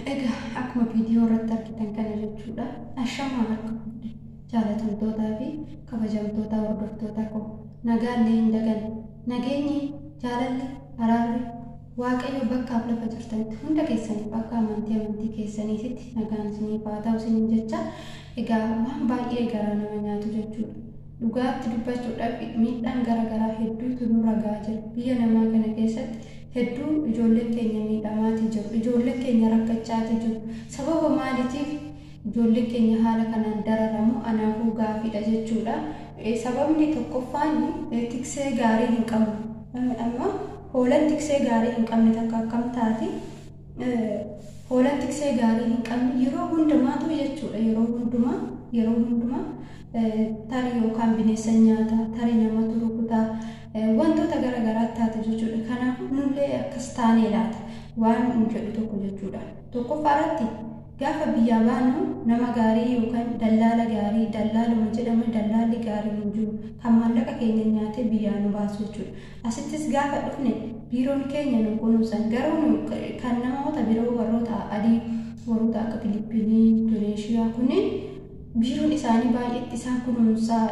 Akkuma viidiyoo irratti argitan kana jechuudha. Ashamaa akka jaalatamtootaa fi kabajamtoota hordoftoota koo nagaallee hin dagan nageenyi jaalalli araarri waaqayyo bakka lafa jirtanitti hunda keessanii bakka amantii keessaniitti nagaan isinii haa ta'u isiniin jecha waan baay'ee garaa nama nyaatu jechuudha. Dhugaatti dubbachuudhaaf miidhaan garaagaraa hedduutu nurra gahaa jira. Biyya namaa kana keessatti hedduu ijoolleen keenya miidhamaatii jiru. Ijoolleen keenya rakkachaatii jiru. Sababa maaliitiif ijoolleen keenya haala kanaan dararamu anaafuu gaaffiidha jechuudha. Sababni tokkoffaan tiksee gaarii hin qabnu. Amma hoolaan tiksee gaarii hin qabne takka akkam taati? Hoolaan tiksee gaarii hin qabne yeroo hundumaatu jechuudha. Yeroo hundumaa tarii yookaan bineensa nyaata, tarii namatu rukutaa, wantoota garaagaraa taate jechuudha. Kanaaf nullee akkas taanee laata waan jedhu tokko jechuudha. Tokkoffaarratti gaafa biyyaa baanu nama gaarii yookaan dallaala gaarii dallaaluma jedhama dallaalli gaarii hin jiru kan maallaqa keenya nyaatee biyyaa nu baasu jechuudha. Asittis gaafa dhufne biiroon keenya nu kunuunsan garuu kan namoota biroo warroota adii warroota akka Filiippiinii, Indoneeshiyaa kunniin biiroon isaanii baay'eetti isaan kunuunsaa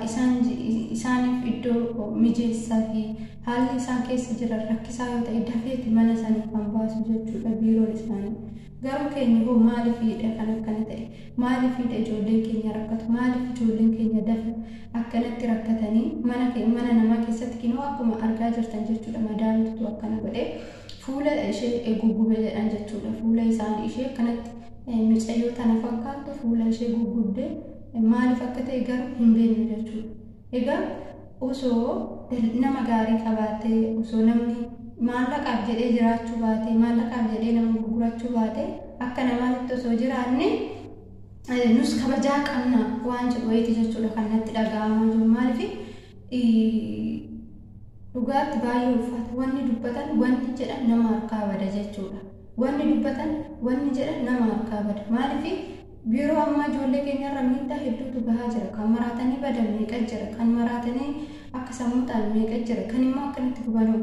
isaaniif iddoo mijeessaa fi haalli isaan keessa jiran rakkisaa yoo ta'e dafeeti mana isaanii kan baasu jechuudha biiroon isaanii. Garuu keenya hoo maaliifidha kan akkana ta'e? Maaliifidha ijoolleen keenya rakkatu? Maaliif ijoolleen keenya dafa akkanatti rakkatanii mana namaa keessatti kinoo akkuma argaa jirtan jechuudha. Madaamtutu akkana godhee fuula ishee guggubee jedhan jechuudha. Fuula isaanii ishee akkanatti mucayyoo tana fakkaattu fuula ishee guggubdee maaliif akka ta'e garuu hin beeknu jechuudha. Egaa osoo nama gaarii qabaatee osoo namni maallaqaaf jedhee jiraachuu baatee maallaqaaf jedhee nama gurgurachuu baatee akka namaatti osoo jiraanne nus kabajaa qabna waan jedhu wayiiti jechuudha kan natti dhaga'amaa jiru. Maaliif dhugaatti baay'ee ulfaata wanni dubbatan wanni jedhan nama harkaa bada jechuudha. Wanni dubbatan wanni jedhan nama harkaa bada. Maaliif biiroo amma ijoollee keenyarra miidhaa hedduutu gahaa jira. Kan maraatanii badan meeqa jira? Kan maraatanii akka sammuu ta'an meeqa jira? Kan immoo akkanatti gubanu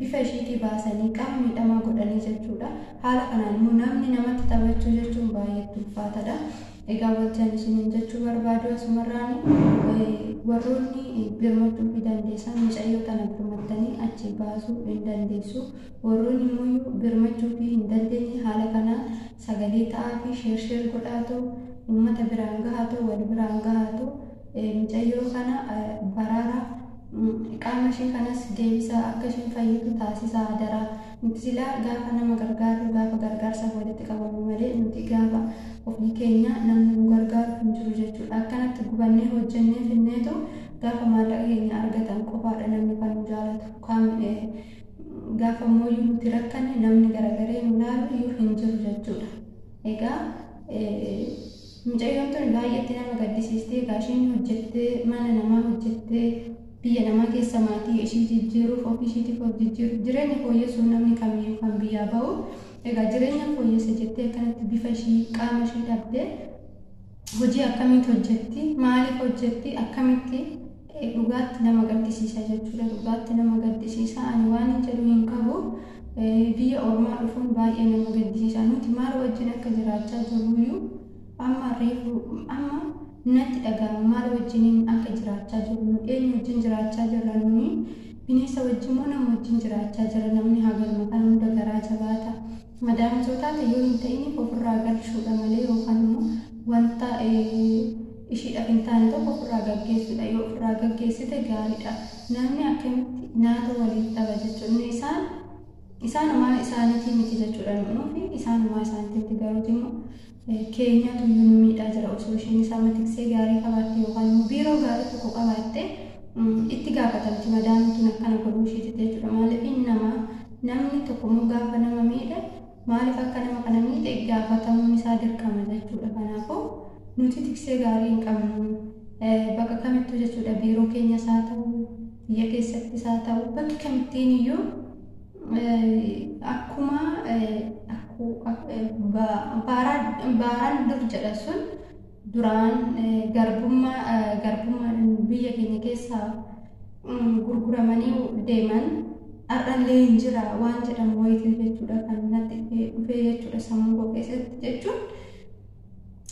bifa ishiitii baasanii qaama miidhamaa godhanii jechuudha. Haala kanaan immoo namni namatti taphachuu jechuun baay'ee ulfaataadha. Egaa wanti isiniin jechuu barbaadu asumarraan warroonni birmachuu fi dandeessan mucayyoo tana birmattanii achi baasuu hin dandeessu. Warroonni immoo birmachuu fi hin dandeenye haala kanaan sagalee ta'aa fi sheer godhaatu uummata biraan gahaatu wal biraan gahaatu mucayyoo kana baraara qaama ishee kanas deebisaa akka isheen fayyadu taasisaa adaraa. Nuti silaa gaafa nama gargaaru gaafa gargaarsaaf walitti qabamu malee nuti gaafa ofii keenya namni nu gargaaru hin jiru jechuudha. Akkanatti gubannee hojjennee finneetu gaafa maallaqa keenya argatan qofaadha namni kan nu jaalatu. Gaafa immoo nuti rakkanne namni garagaree nu laalu iyyuu hin jiru jechuudha. Egaa mucayyoon tun baay'eetti nama gaddisiistee gaashiin hojjettee mana namaa hojjettee biyya namaa keessa maatii ishii jijjiiruuf ofii ishiitiif of jijjiiruuf jireenya fooyyessuuf namni kamiyyuu kan biyyaa bahu. Egaa jireenya fooyyessa jettee akkanatti bifa ishii qaama ishii dhabdee hojii akkamitti hojjetti? Maaliif hojjetti? Akkamitti? Dhugaatti nama gaddisiisa jechuudha. Dhugaatti nama gaddisiisa. Ani waan hin jedhu hin qabu. Biyya ormaa dhufuun baay'ee nama gaddisiisa. Nuti maal wajjin akka jiraachaa jirruyyuu amma natti dhaga'ama maal wajjiniin akka jiraachaa jirru eenyu wajjin jiraachaa jirra nuni bineensa wajjin moo nama wajjin jiraachaa jira namni hagalma kan hunda garaa jabaata madaamtootaa yoo hin ta'in ofirraa galchuudha malee yookaan immoo wanta ishiidhaaf hin taane tokko ofirraa gaggeessuudha. Yoo ofirraa gaggeessite gaariidha. Namni akkamitti nyaata waliin dhaba jechuudha. Isaan homaa isaaniitii miti jechuudha. Nuufi isaan homaa isaaniitti garuu immoo keenyatu nu miidhaa jira. Osoo isheen isaa tiksee gaarii qabaatte yookaan immoo biiroo gaarii tokko qabaatte itti gaafatamti madaamtuun akkana godhuu isheetti jechuudha. Maaliif namni tokko immoo gaafa nama miidhe maaliif akka nama kana miidhe gaafatamuun isaa dirqama jechuudha. Kanaafuu nuti tiksee gaarii hin qabnu bakka kamittuu jechuudha. Biiroo keenyas haa ta'u biyya keessattis haa ta'u bakki kamittiin iyyuu akkuma baaraan dur jedha sun duraan garbummaa biyya keenya keessaa gurguramanii deeman har'allee hin jira waan jedhamu wayitii jechuudha kan natti dhufee jechuudha sammuu koo keessatti jechuun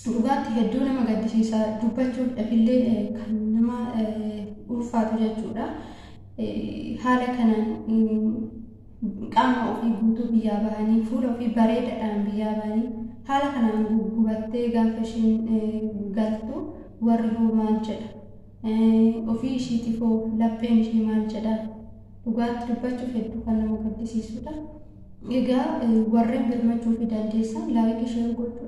dhugaatti hedduu nama gaddisiisa dubbachuudhaaf illee kan nama ulfaatu jechuudha. Haala kanaan qaama ofii guutuu biyyaa bahanii fuula ofii bareedaadhaan biyyaa bahanii haala kanaan gubattee gaafa ishiin galtu warri hoo maal jedha ofii ishiitiif hoo lapheen ishii maal jedha dhugaatti dubbachuuf hedduu kan nama gaddisiisudha. Egaa warreen birmachuu fi dandeessan laayikii ishee godhuudha.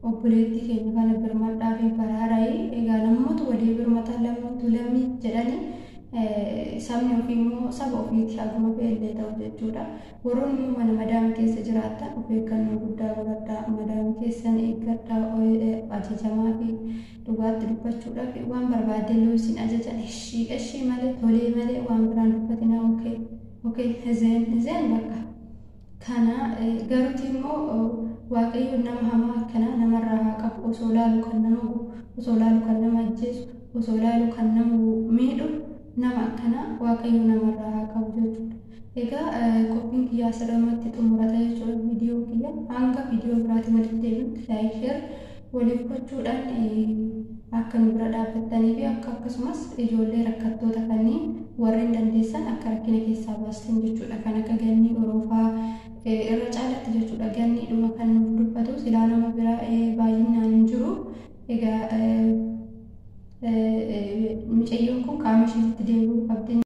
Obboleettii keenya kana birmadhaa fi baraara'ee egaa namoota walii birmatan lammii jedhanii sabni ofii immoo saba ofiitti haguma beellee ta'u jechuudha. Warroonni immoo mana madaama keessa jiraatan of eeggannoo guddaa godhadhaa. Madaama keessan eeggadhaa ajajamaa fi dhugaatti dubbachuudhaaf waan barbaadelloo isin ajajan ishii malee tolee malee waan biraan dubbatinaa okey hizeen bakka. Kana garuuti immoo waaqayyo nama hamaa akkana namarraa haa qabu osoo laalu kan nama gubu osoo laalu kan nama ajjeesu osoo laalu kan nama miidhu nama akkana waaqayyo namarraa haa qabu jechuudha. Egaa qophiin kiyyaa asirratti xumurata jechuudha viidiyoo kiyya hanga viidiyoo biraatti walitti deebinutti laayik sheer waliif gochuudhaan akka nu bira dhaabbattanii fi akkasumas ijoollee rakkattoota kanneen warreen dandeessan akka rakkina keessaa baastan jechuudha. Kan akka gannii oroofaa irra caalatti jechuudha gannii dhuma kan nuuf dubbatu silaa nama bira baay'inaan hin jiru. Egaa mucayyoon kun qaama isheetti deebi'uu qabdi.